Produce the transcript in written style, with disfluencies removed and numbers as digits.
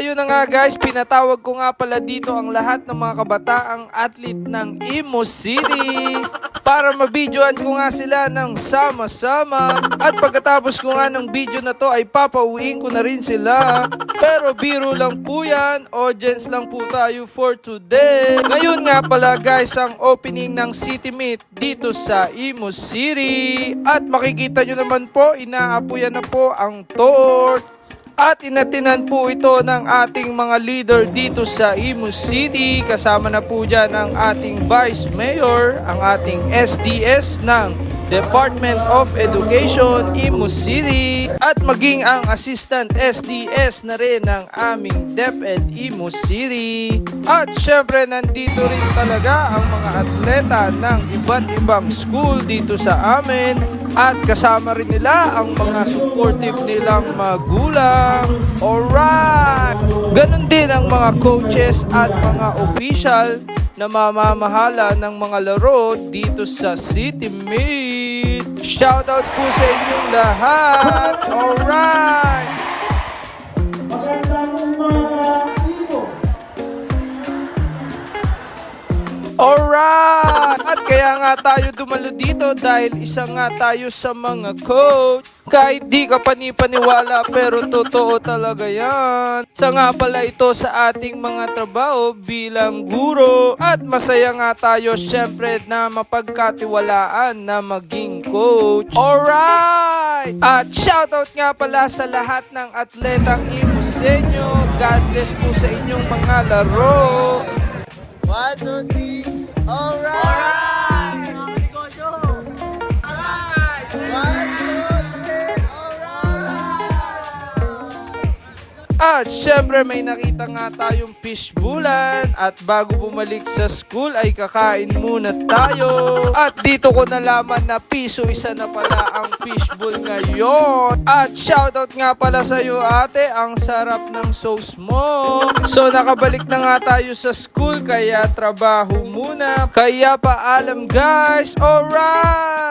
ayun na nga guys, pinatawag ko nga pala dito ang lahat ng mga kabataang athlete ng Imus City para mabidyoan ko nga sila ng sama-sama. At pagkatapos ko nga ng video na to ay papauwiin ko na rin sila. Pero biro lang po yan, audience lang po tayo for today. Ngayon nga pala guys ang opening ng City Meet dito sa Imus City. At makikita nyo naman po, inaapuyan na po ang torch. At inatinan po ito ng ating mga leader dito sa Imus City. Kasama na po dyan ang ating Vice Mayor, ang ating SDS ng Department of Education, Imus City. At maging ang Assistant SDS na rin ng aming DepEd Imus City. At syempre nandito rin talaga ang mga atleta ng iba't ibang school dito sa amin. At kasama rin nila ang mga supportive nilang magulang. Alright! Ganon din ang mga coaches at mga official na mamamahala ng mga laro dito sa City Meet. Shoutout po sa inyong lahat! Alright! Alright! At kaya nga tayo dumalo dito dahil isa nga tayo sa mga coach. Kahit di ka panipaniwala pero totoo talaga yan. Sa nga pala ito sa ating mga trabaho bilang guro. At masaya nga tayo syempre na mapagkatiwalaan na maging coach. Alright! At shoutout nga pala sa lahat ng atletang Imusenyo. God bless po sa inyong mga laro. 1, 2, 3. Alright! Alright! Mga negosyo! Alright! 1, 2, 3. Alright! At syempre may nakita nga tayong fishbowlan. At bago bumalik sa school ay kakain muna tayo. At dito ko nalaman na piso isa na pala ang fishbowl ngayon. At shoutout nga pala sa iyo ate, ang sarap ng sauce mo. So nakabalik na nga tayo sa school kaya trabaho muna. Kaya paalam guys, alright!